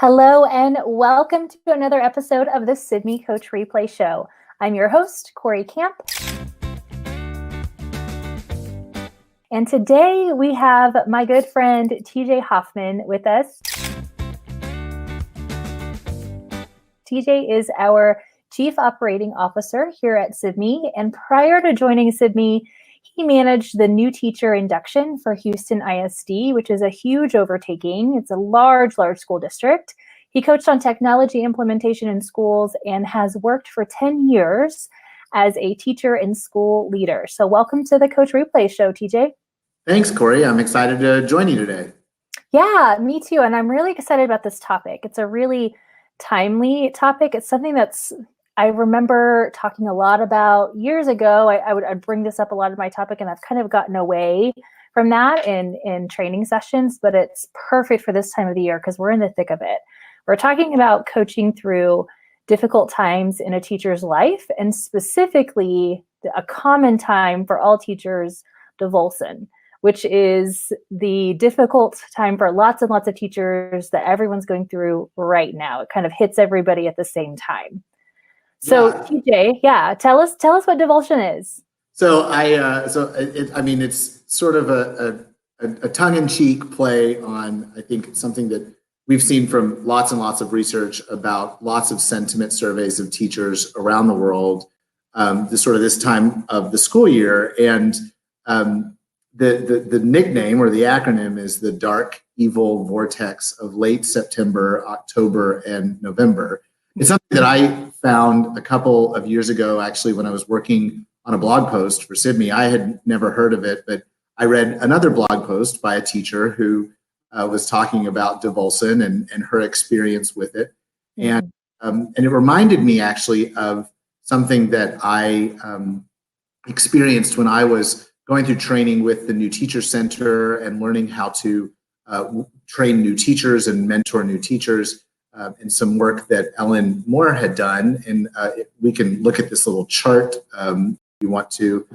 Hello and welcome to another episode of the Sibme Coach Replay Show. I'm your host, Cory Camp. And today we have my good friend, TJ Hoffman with us. TJ is our Chief Operating Officer here at Sibme. And prior to joining Sibme, he managed the new teacher induction for Houston ISD, which is a huge overtaking. It's a large school district. He coached on technology implementation in schools and has worked for 10 years as a teacher and school leader. So welcome to the Coach Replay Show, TJ. Thanks, Cory. I'm excited to join you today. Yeah, me too. And I'm really excited about this topic. It's a really timely topic. It's something I remember talking a lot about years ago. I'd bring this up a lot in my topic, and I've kind of gotten away from that in training sessions, but it's perfect for this time of the year because we're in the thick of it. We're talking about coaching through difficult times in a teacher's life, and specifically a common time for all teachers, DEVOLSON, which is the difficult time for lots and lots of teachers that everyone's going through right now. It kind of hits everybody at the same time. So TJ, tell us what DEVOLSON is. It's sort of a tongue-in-cheek play on, I think, something that we've seen from lots and lots of research about lots of sentiment surveys of teachers around the world, this time of the school year, and the nickname or the acronym is the dark, evil vortex of late September, October, and November. It's something that I found a couple of years ago, actually, when I was working on a blog post for Sibme. I had never heard of it, but I read another blog post by a teacher who was talking about DEVOLSON and her experience with it. And it reminded me actually of something that I experienced when I was going through training with the New Teacher Center and learning how to train new teachers and mentor new teachers. And some work that Moir had done, and we can look at this little chart if you want to.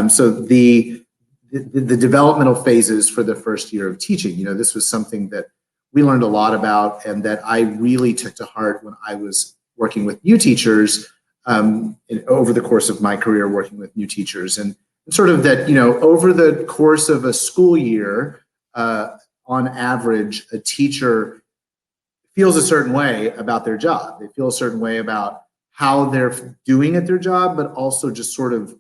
So the developmental phases for the first year of teaching, this was something that we learned a lot about, and that I really took to heart when I was working with new teachers over the course of my career working with new teachers, and sort of that over the course of a school year, on average, a teacher feels a certain way about their job. They feel a certain way about how they're doing at their job, but also just sort of,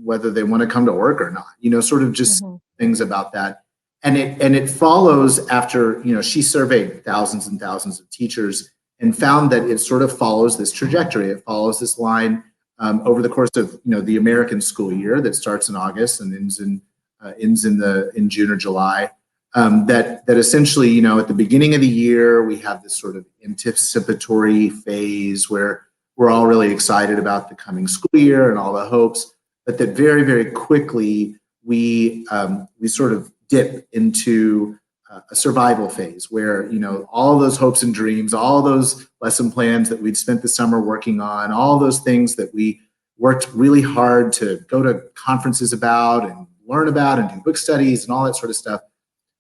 whether they want to come to work or not, sort of just things about that. And it follows after, she surveyed thousands and thousands of teachers and found that it sort of follows this trajectory. It follows this line over the course of, the American school year that starts in August and ends in June or July. That essentially, at the beginning of the year, we have this sort of anticipatory phase where we're all really excited about the coming school year and all the hopes, but that very, very quickly we sort of dip into a survival phase where, all those hopes and dreams, all those lesson plans that we'd spent the summer working on, all those things that we worked really hard to go to conferences about and learn about and do book studies and all that sort of stuff,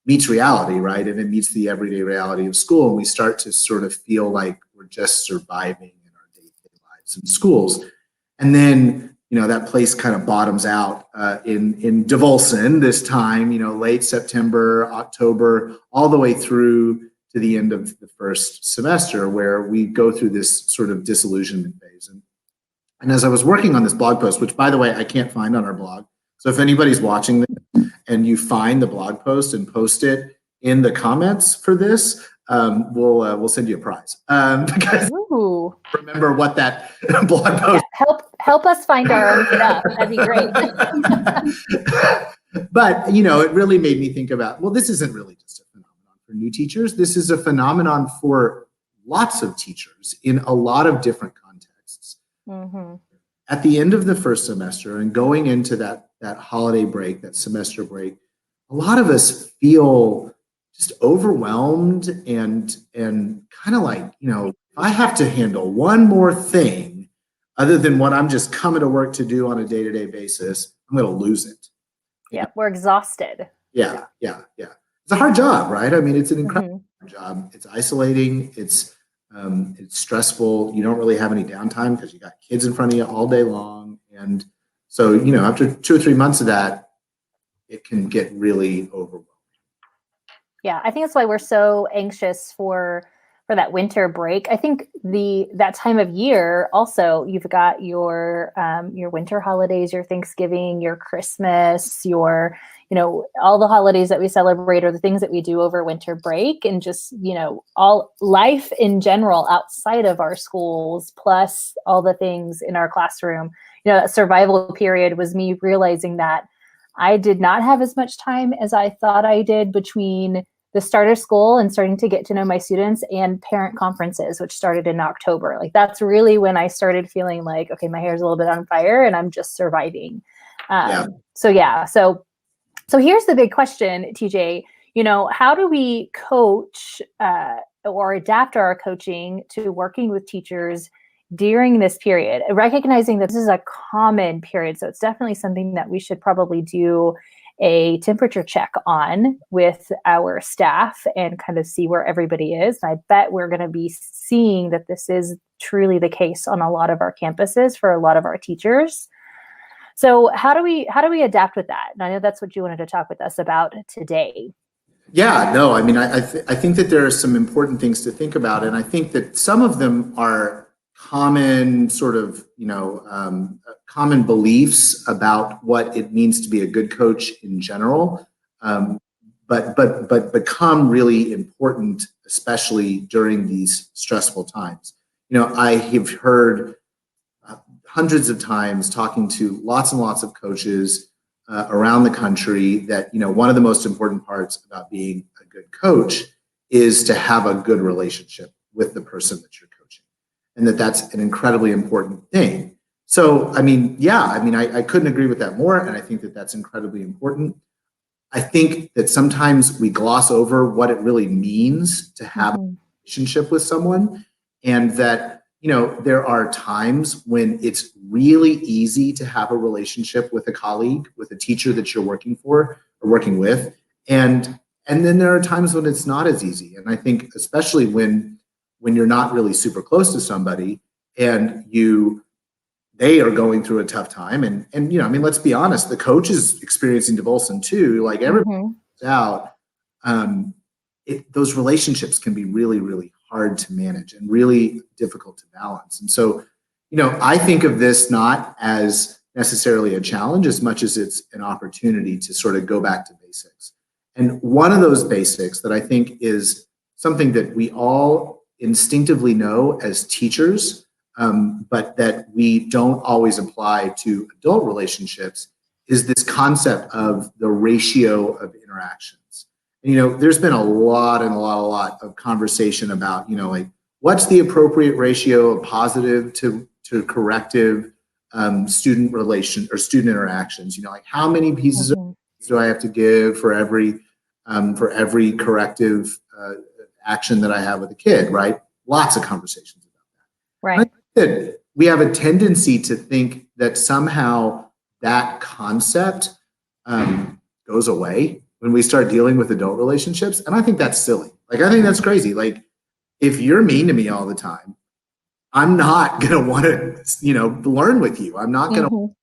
meets reality, right? And it meets the everyday reality of school. And we start to sort of feel like we're just surviving in our day-to-day lives in schools. And then, that place kind of bottoms out in DEVOLSON this time, late September, October, all the way through to the end of the first semester, where we go through this sort of disillusionment phase. And as I was working on this blog post, which, by the way, I can't find on our blog, so if anybody's watching this and you find the blog post and post it in the comments for this, we'll send you a prize. Because remember what that blog post. Yeah, help us find our own stuff. That'd be great. But it really made me think about, well, this isn't really just a phenomenon for new teachers. This is a phenomenon for lots of teachers in a lot of different contexts. At the end of the first semester and going into that holiday break, that semester break, a lot of us feel just overwhelmed and kind of like, if I have to handle one more thing other than what I'm just coming to work to do on a day-to-day basis, I'm going to lose it. Yeah, we're exhausted. Yeah. It's a hard job, right? I mean, it's an incredible job. It's isolating. It's stressful. You don't really have any downtime because you got kids in front of you all day long. And so, after 2 or 3 months of that, it can get really overwhelming. Yeah, I think that's why we're so anxious for that winter break. I think that time of year also, you've got your winter holidays, your Thanksgiving, your Christmas, your all the holidays that we celebrate, or the things that we do over winter break, and just all life in general outside of our schools, plus all the things in our classroom. That survival period was me realizing that I did not have as much time as I thought I did between the start of school and starting to get to know my students and parent conferences, which started in October. Like, that's really when I started feeling like, okay, my hair's a little bit on fire and I'm just surviving. So here's the big question, TJ. How do we coach or adapt our coaching to working with teachers during this period, recognizing that this is a common period? So it's definitely something that we should probably do a temperature check on with our staff and kind of see where everybody is. And I bet we're going to be seeing that this is truly the case on a lot of our campuses for a lot of our teachers. So how do we adapt with that? And I know that's what you wanted to talk with us about today. Yeah, no, I mean, I think that there are some important things to think about. And I think that some of them are common sort of, common beliefs about what it means to be a good coach in general, but become really important, especially during these stressful times. I have heard hundreds of times talking to lots and lots of coaches around the country that, one of the most important parts about being a good coach is to have a good relationship with the person that you're coaching, and that's an incredibly important thing. So, I couldn't agree with that more. And I think that that's incredibly important. I think that sometimes we gloss over what it really means to have a relationship with someone, and that, there are times when it's really easy to have a relationship with a colleague, with a teacher that you're working for or working with. And then there are times when it's not as easy. And I think especially when you're not really super close to somebody and they are going through a tough time. And let's be honest, the coach is experiencing DEVOLSON too, like everybody's out. Those relationships can be really, really hard to manage and really difficult to balance. And so, I think of this not as necessarily a challenge as much as it's an opportunity to sort of go back to basics. And one of those basics that I think is something that we all instinctively know as teachers, but that we don't always apply to adult relationships, is this concept of the ratio of interactions. And, there's been a lot of conversation about, what's the appropriate ratio of positive to corrective student relation or student interactions? How many pieces of do I have to give for every corrective action that I have with a kid, right? Lots of conversations about that. Right. I think that we have a tendency to think that somehow that concept goes away when we start dealing with adult relationships. And I think that's silly. I think that's crazy. If you're mean to me all the time, I'm not going to want to, learn with you. I'm not going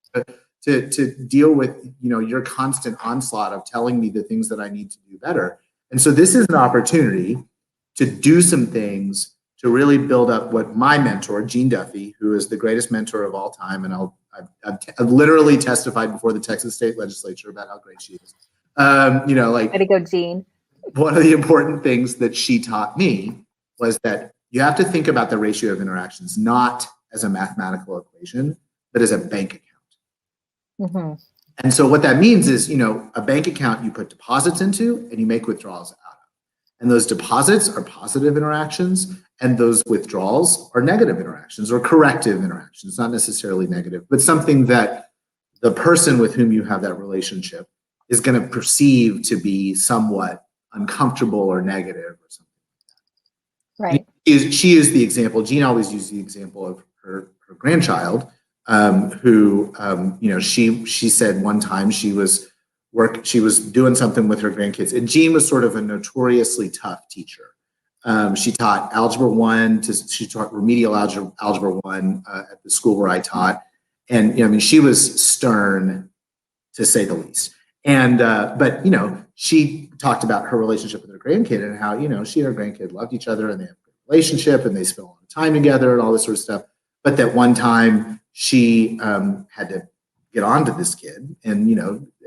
to deal with, your constant onslaught of telling me the things that I need to do better. And so this is an opportunity to do some things to really build up what my mentor, Jean Duffy, who is the greatest mentor of all time, and I've literally testified before the Texas State Legislature about how great she is. Way to go, Jean. One of the important things that she taught me was that you have to think about the ratio of interactions not as a mathematical equation, but as a bank account. And so what that means is, a bank account you put deposits into and you make withdrawals out of. And those deposits are positive interactions, and those withdrawals are negative interactions or corrective interactions, not necessarily negative, but something that the person with whom you have that relationship is going to perceive to be somewhat uncomfortable or negative or something like that. Right. She is the example. Jean always used the example of her grandchild, who, she said one time she was doing something with her grandkids, and Jean was sort of a notoriously tough teacher. She taught she taught remedial algebra 1 at the school where I taught. And, I mean, she was stern, to say the least. And, but, she talked about her relationship with her grandkid and how, she and her grandkid loved each other and they have a good relationship and they spent a lot of time together and all this sort of stuff. But that one time she had to get on to this kid and,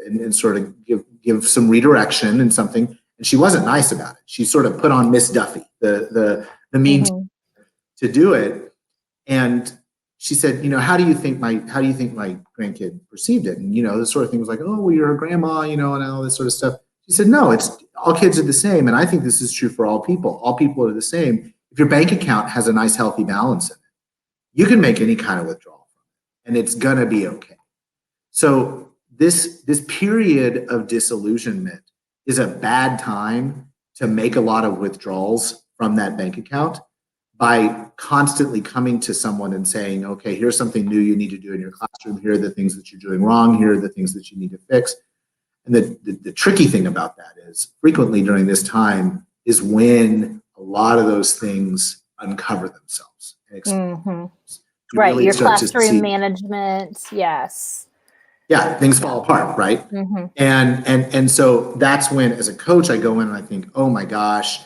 and sort of give some redirection and something. And she wasn't nice about it. She sort of put on Miss Duffy, the mean to do it. And she said, how do you think my grandkid perceived it? And, the sort of thing was like, oh, well, you're her grandma, and all this sort of stuff. She said, no, it's all kids are the same. And I think this is true for all people. All people are the same. If your bank account has a nice, healthy balance in it, you can make any kind of withdrawal from it, and it's going to be okay. So this period of disillusionment is a bad time to make a lot of withdrawals from that bank account by constantly coming to someone and saying, okay, here's something new you need to do in your classroom. Here are the things that you're doing wrong. Here are the things that you need to fix. And the tricky thing about that is frequently during this time is when a lot of those things uncover themselves. Right, really your classroom management, yes. Yeah, things fall apart, right? And so that's when, as a coach, I go in and I think, oh my gosh,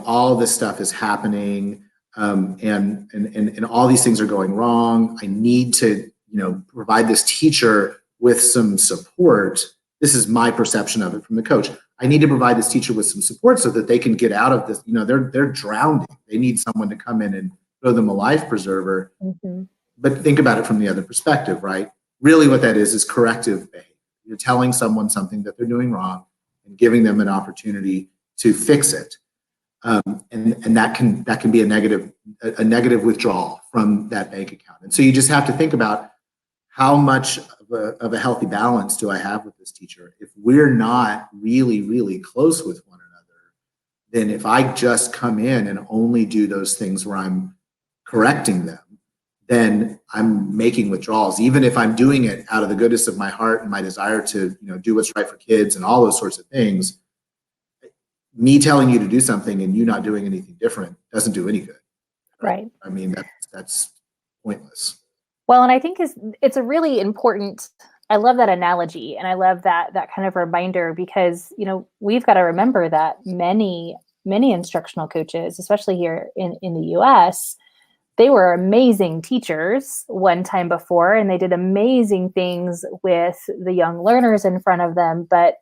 all this stuff is happening, and all these things are going wrong. I need to, provide this teacher with some support. This is my perception of it from the coach. I need to provide this teacher with some support so that they can get out of this. They're drowning. They need someone to come in and throw them a life preserver. But think about it from the other perspective, right? Really what that is corrective behavior. You're telling someone something that they're doing wrong and giving them an opportunity to fix it. And that can be a negative withdrawal from that bank account. And so you just have to think about how much of a healthy balance do I have with this teacher? If we're not really, really close with one another, then if I just come in and only do those things where I'm correcting them, then I'm making withdrawals, even if I'm doing it out of the goodness of my heart and my desire to, do what's right for kids and all those sorts of things. Me telling you to do something and you not doing anything different doesn't do any good. Right. I mean, that's pointless. Well, and I think it's a really important, I love that analogy and I love that kind of reminder because, we've got to remember that many instructional coaches, especially here in the US, they were amazing teachers one time before, and they did amazing things with the young learners in front of them, but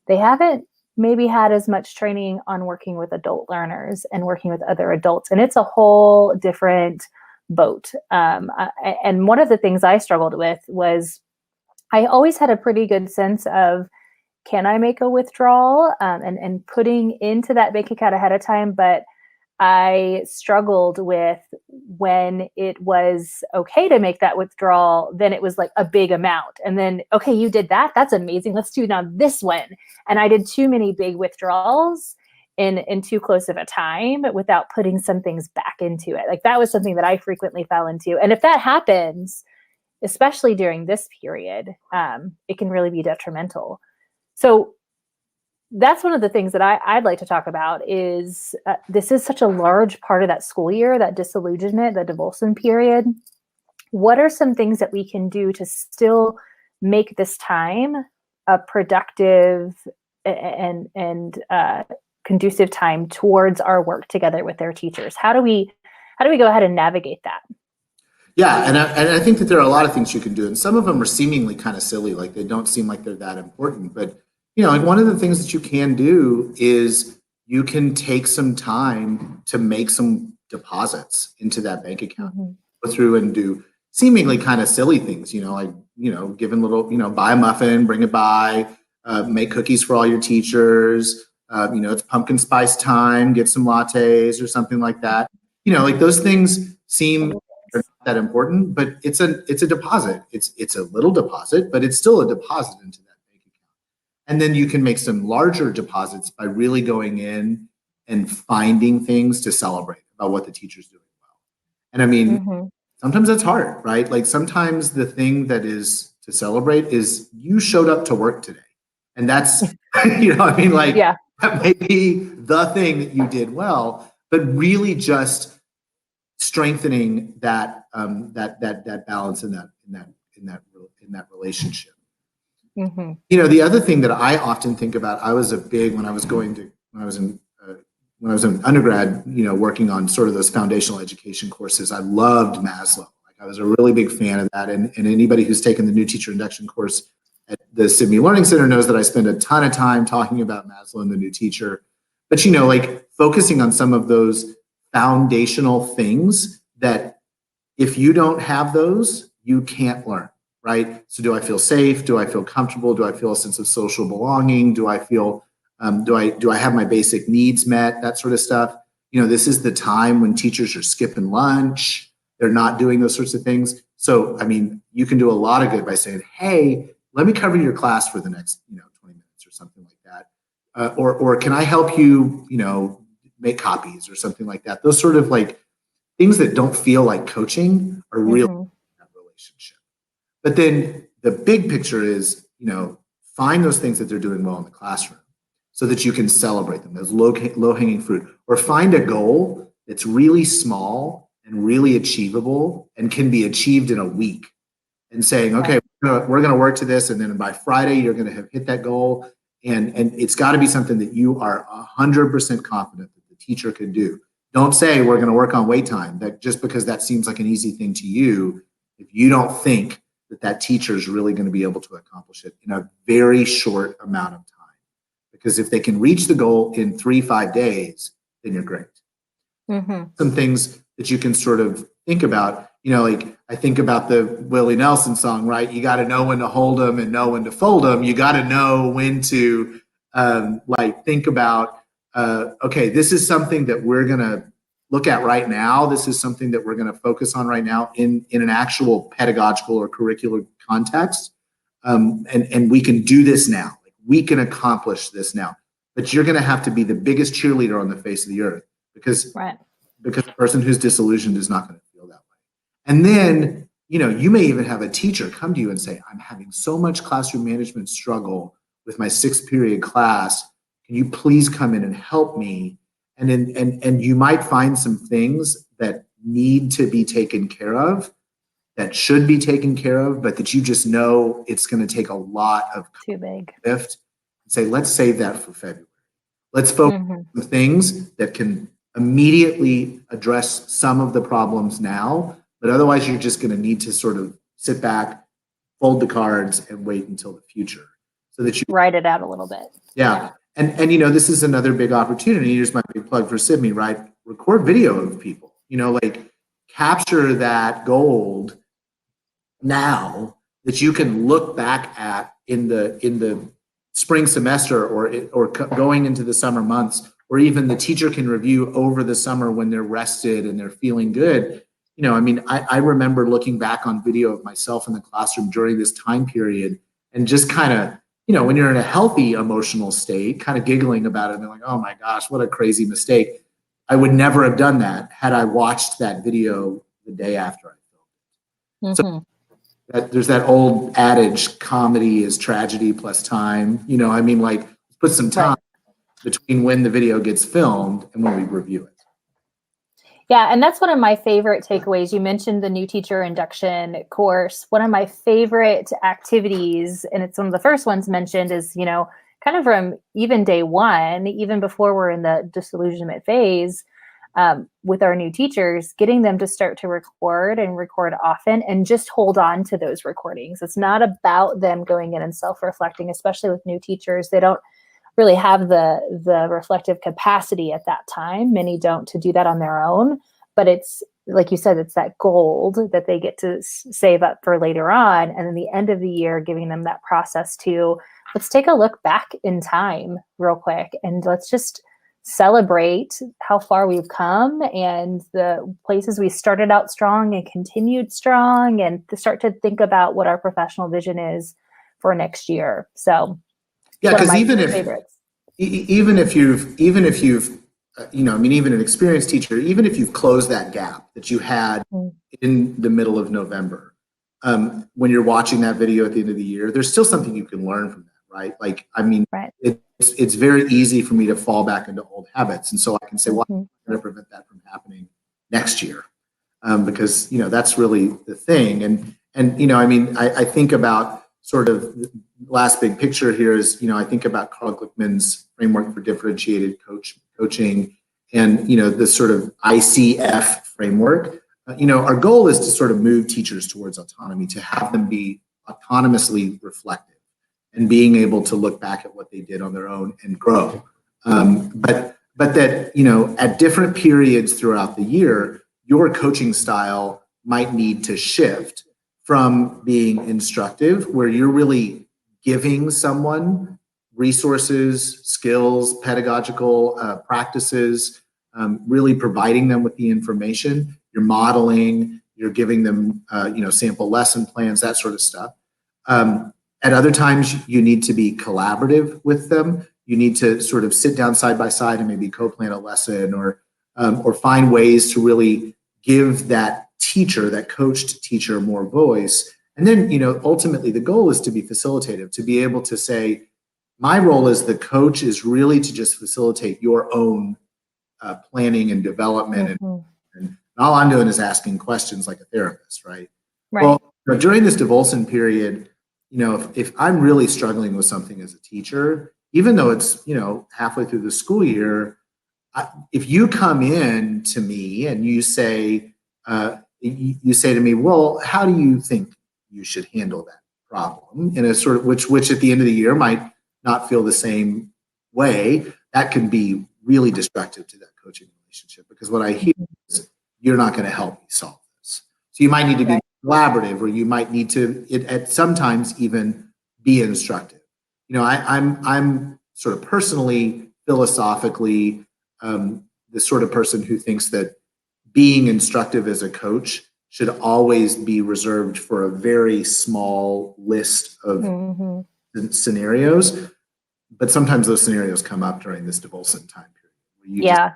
they haven't maybe had as much training on working with adult learners and working with other adults. And it's a whole different boat. And one of the things I struggled with was I always had a pretty good sense of, can I make a withdrawal and putting into that bank account ahead of time, but I struggled with when it was okay to make that withdrawal, then it was like a big amount. And then, okay, you did that. That's amazing. Let's do now this one. And I did too many big withdrawals in too close of a time without putting some things back into it. Like that was something that I frequently fell into. And if that happens, especially during this period, it can really be detrimental. So that's one of the things that I'd like to talk about is this is such a large part of that school year, that disillusionment, the DEVOLSON period. What are some things that we can do to still make this time a productive and conducive time towards our work together with their teachers? How do we go ahead and navigate that? Yeah, and I think that there are a lot of things you can do, and some of them are seemingly kind of silly, like they don't seem like they're that important, but like one of the things that you can do is you can take some time to make some deposits into that bank account. Go through and do seemingly kind of silly things, like, giving little, buy a muffin, bring it by, make cookies for all your teachers. It's pumpkin spice time, get some lattes or something like that. Like those things seem not that important, but it's a deposit. It's a little deposit, but it's still a deposit into that. And then you can make some larger deposits by really going in and finding things to celebrate about what the teacher's doing well. And I mean, sometimes that's hard, right? Like sometimes the thing that is to celebrate is you showed up to work today. And that's, that may be the thing that you did well. but really just strengthening that that balance in that relationship. Mm-hmm. You know, the other thing that I often think about, I was when I was in undergrad, you know, working on sort of those foundational education courses, I loved Maslow. Like, I was a really big fan of that. And anybody who's taken the new teacher induction course at the Sibme Learning Center knows that I spend a ton of time talking about Maslow and the new teacher. But, you know, like focusing on some of those foundational things that if you don't have those, you can't learn, right? So do I feel safe? Do I feel comfortable? Do I feel a sense of social belonging? Do I feel, do I have my basic needs met? That sort of stuff. You know, this is the time when teachers are skipping lunch. They're not doing those sorts of things. So, I mean, you can do a lot of good by saying, hey, let me cover your class for the next, 20 minutes or something like that. Or can I help you, make copies or something like that? Those sort of like things that don't feel like coaching are real in that relationship. But then the big picture is, find those things that they're doing well in the classroom so that you can celebrate them, those low-hanging fruit, or find a goal that's really small and really achievable and can be achieved in a week, and saying, okay, we're going to work to this, and then by Friday you're going to have hit that goal, and it's got to be something that you are 100% confident that the teacher could do. Don't say we're going to work on wait time, that just because that seems like an easy thing to you, if you don't think that teacher is really going to be able to accomplish it in a very short amount of time. Because if they can reach the goal in 3-5 days, then you're great. Mm-hmm. Some things that you can sort of think about, like I think about the Willie Nelson song, right? You got to know when to hold them and know when to fold them. You got to know when to think about, okay, this is something that we're going to look at right now. This is something that we're going to focus on right now in an actual pedagogical or curricular context. And we can do this now. Like, we can accomplish this now. But you're going to have to be the biggest cheerleader on the face of the earth, because the person who's disillusioned is not going to feel that way. And then, you may even have a teacher come to you and say, I'm having so much classroom management struggle with my 6th period class. Can you please come in and help me? And you might find some things that need to be taken care of, that should be taken care of, but that you just know it's going to take a lot of too big lift. Say, let's save that for February. Let's focus on the things that can immediately address some of the problems now, but otherwise you're just going to need to sort of sit back, fold the cards, and wait until the future, so that you write it out a little bit. Yeah. And this is another big opportunity. Here's my big plug for Sibme, right? Record video of people, like capture that gold now that you can look back at in the spring semester or going into the summer months, or even the teacher can review over the summer when they're rested and they're feeling good. I remember looking back on video of myself in the classroom during this time period and just kind of, when you're in a healthy emotional state, kind of giggling about it and like, oh my gosh, what a crazy mistake. I would never have done that had I watched that video the day after I filmed it. So there's that old adage, comedy is tragedy plus time. Put some time between when the video gets filmed and when we review it. Yeah, and that's one of my favorite takeaways. You mentioned the new teacher induction course. One of my favorite activities, and it's one of the first ones mentioned, is, kind of from even day one, even before we're in the disillusionment phase, with our new teachers, getting them to start to record and record often and just hold on to those recordings. It's not about them going in and self-reflecting, especially with new teachers. They don't really have the reflective capacity at that time. Many don't, to do that on their own, but it's like you said, it's that gold that they get to save up for later on. And then the end of the year, giving them that process to, let's take a look back in time real quick and let's just celebrate how far we've come and the places we started out strong and continued strong, and to start to think about what our professional vision is for next year. So yeah, because even if you've even an experienced teacher, even if you've closed that gap that you had in the middle of November, when you're watching that video at the end of the year, there's still something you can learn from that, right? It's very easy for me to fall back into old habits, and so I can say, well, I'm going going to prevent that from happening next year? Because, that's really the thing. And I think about sort of the last big picture here is, I think about Carl Glickman's framework for differentiated coaching and, the sort of ICF framework. Our goal is to sort of move teachers towards autonomy, to have them be autonomously reflective and being able to look back at what they did on their own and grow. But that, at different periods throughout the year, your coaching style might need to shift from being instructive, where you're really giving someone resources, skills, pedagogical practices, really providing them with the information. You're modeling, you're giving them, sample lesson plans, that sort of stuff. At other times, you need to be collaborative with them. You need to sort of sit down side by side and maybe co-plan a lesson, or find ways to really give that teacher, that coached teacher, more voice. And then, ultimately the goal is to be facilitative, to be able to say, my role as the coach is really to just facilitate your own planning and development. And all I'm doing is asking questions like a therapist, right? Well, during this DEVOLSON period, if I'm really struggling with something as a teacher, even though it's, halfway through the school year, if you come in to me and you say to me, well, how do you think you should handle that problem in a sort of, which at the end of the year might not feel the same way, that can be really destructive to that coaching relationship, because what I hear is, you're not going to help me solve this. So you might need to be collaborative, or you might need to, at sometimes even be instructive. I'm sort of personally, philosophically, the sort of person who thinks that being instructive as a coach should always be reserved for a very small list of scenarios. But sometimes those scenarios come up during this DEVOLSON time period. Where you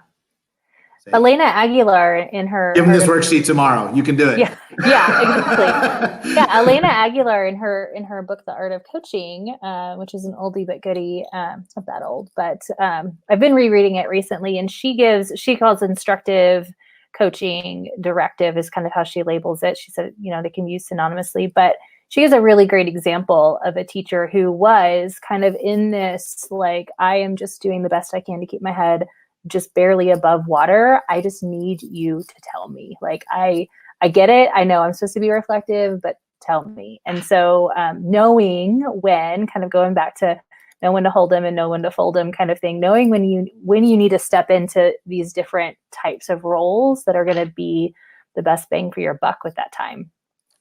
Elena Aguilar in her... Give them this worksheet tomorrow. You can do it. Yeah, exactly. Elena Aguilar in her book, The Art of Coaching, which is an oldie but goodie. It's not that old, but I've been rereading it recently, and she calls instructive coaching directive is kind of how she labels it. She said, they can be used synonymously, but she is a really great example of a teacher who was kind of in this, like, I am just doing the best I can to keep my head just barely above water. I just need you to tell me. Like, I get it. I know I'm supposed to be reflective, but tell me. And so knowing when, kind of going back to know when to hold them and know when to fold them kind of thing, knowing when you need to step into these different types of roles that are going to be the best bang for your buck with that time.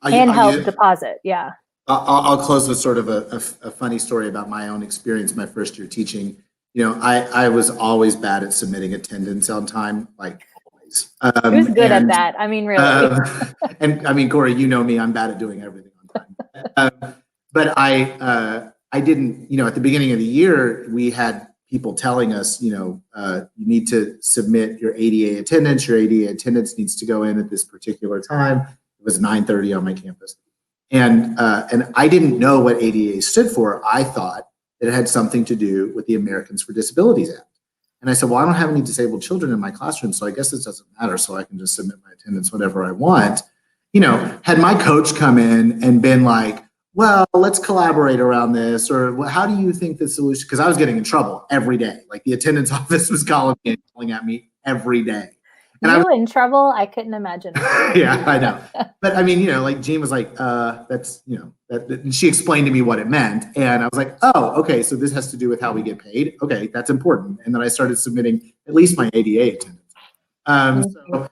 Help deposit. Yeah. I'll close with sort of a funny story about my own experience my first year teaching. I was always bad at submitting attendance on time, like always. Who's good at that? I mean, really. And I mean, Cory, me, I'm bad at doing everything on time. But I didn't, at the beginning of the year, we had people telling us, you need to submit your ADA attendance. Your ADA attendance needs to go in at this particular time. It was 9:30 on my campus. And I didn't know what ADA stood for. I thought that it had something to do with the Americans with Disabilities Act. And I said, well, I don't have any disabled children in my classroom, so I guess this doesn't matter. So I can just submit my attendance whenever I want. Had my coach come in and been like, well, let's collaborate around this, or how do you think the solution? Because I was getting in trouble every day. Like, the attendance office was calling me and calling at me every day. And you in trouble? I couldn't imagine. Yeah, I know. But I mean, like, Jean was like, that's, and she explained to me what it meant. And I was like, oh, okay, so this has to do with how we get paid. Okay, that's important. And then I started submitting at least my ADA attendance. So,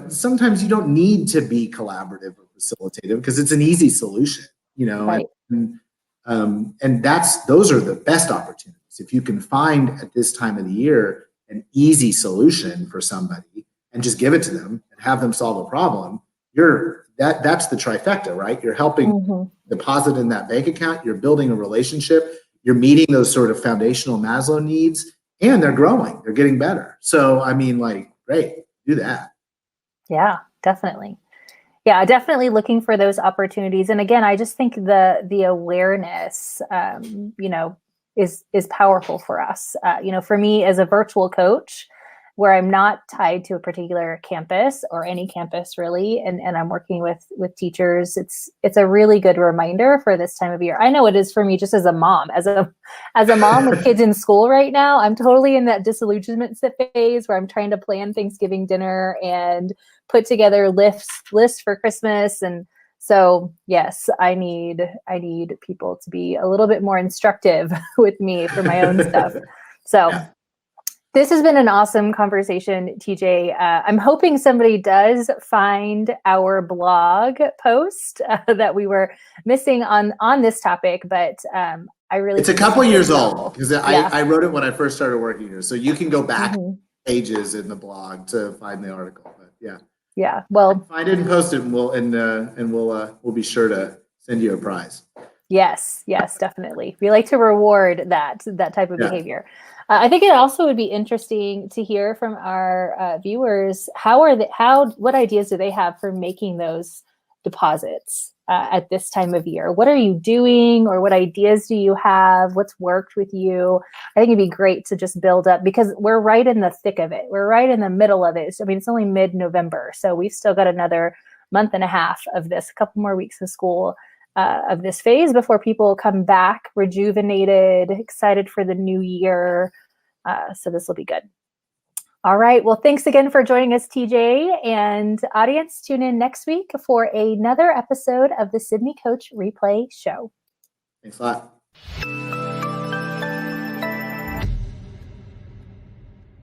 sometimes you don't need to be collaborative or facilitative because it's an easy solution, right. And those are the best opportunities. If you can find at this time of the year an easy solution for somebody and just give it to them and have them solve a problem, that's the trifecta, right? You're helping deposit in that bank account, you're building a relationship, you're meeting those sort of foundational Maslow needs, and they're growing, they're getting better. So, I mean, like, great, do that. Yeah, definitely. Yeah, definitely looking for those opportunities. And again, I just think the awareness, is powerful for us. For me as a virtual coach, where I'm not tied to a particular campus or any campus really, and I'm working with teachers. It's a really good reminder for this time of year. I know it is for me just as a mom, as a mom with kids in school right now. I'm totally in that disillusionment phase where I'm trying to plan Thanksgiving dinner and put together lists for Christmas. And so yes, I need people to be a little bit more instructive with me for my own stuff. So Yeah. This has been an awesome conversation, TJ. I'm hoping somebody does find our blog post that we were missing on this topic, but I really it's a couple years old because Yeah. I wrote it when I first started working here, so you can go back pages in the blog to find the article. But yeah. Well, find it and post it, and we'll be sure to send you a prize. Yes, definitely. we like to reward that type of behavior. I think it also would be interesting to hear from our viewers what ideas do they have for making those deposits at this time of year? What are you doing, or what ideas do you have? What's worked with you? I think it'd be great to just build up, because we're right in the thick of it. We're right in the middle of it. So, I mean, it's only mid-November, so we've still got another month and a half of this, a couple more weeks of school. Of this phase before people come back rejuvenated, excited for the new year. So this will be good. All right. Well, thanks again for joining us, TJ. And audience, tune in next week for another episode of the Sibme Coach Replay Show. Thanks a lot.